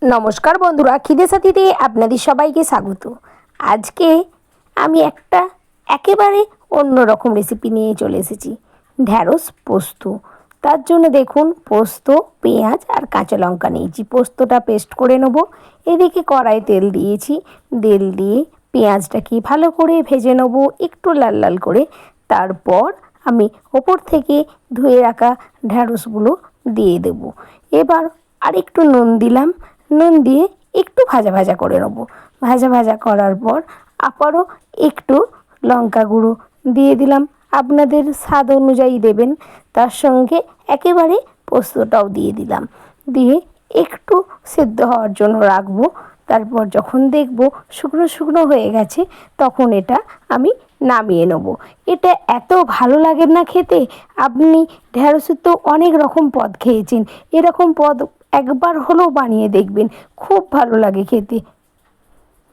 নমস্কার বন্ধুরা, খিদে সাথীতে আপনাদের সবাইকে স্বাগত। আজকে আমি একটা একেবারে অন্যরকম রেসিপি নিয়ে চলে এসেছি, ঢ্যাঁড়স পোস্ত। তার জন্য দেখুন, পোস্ত, পেঁয়াজ আর কাঁচা লঙ্কা নিয়েছি। পোস্তটা পেস্ট করে নেব। এদিকে কড়াই তেল দিয়েছি, তেল দিয়ে পেঁয়াজটাকে ভালো করে ভেজে নেব একটু লাল লাল করে। তারপর আমি ওপর থেকে ধুয়ে রাখা ঢ্যাঁড়সগুলো দিয়ে দেব। এবার আরেকটু নুন দিলাম, নুন দিয়ে একটু ভাজা ভাজা করে নেব। ভাজা ভাজা করার পর আবারও একটু লঙ্কা গুঁড়ো দিয়ে দিলাম, আপনাদের স্বাদ অনুযায়ী দেবেন। তার সঙ্গে একেবারে পোস্তটাও দিয়ে দিলাম, দিয়ে একটু সেদ্ধ হওয়ার জন্য রাখবো। তারপর যখন দেখব শুকনো শুকনো হয়ে গেছে, তখন এটা আমি নামিয়ে নেব। এটা এত ভালো লাগে না খেতে। আপনি ঢ্যাঁড়সের তো অনেক রকম পদ খেয়েছেন, এরকম পদ একবার হলেও বানিয়ে দেখবেন, খুব ভালো লাগে খেতে।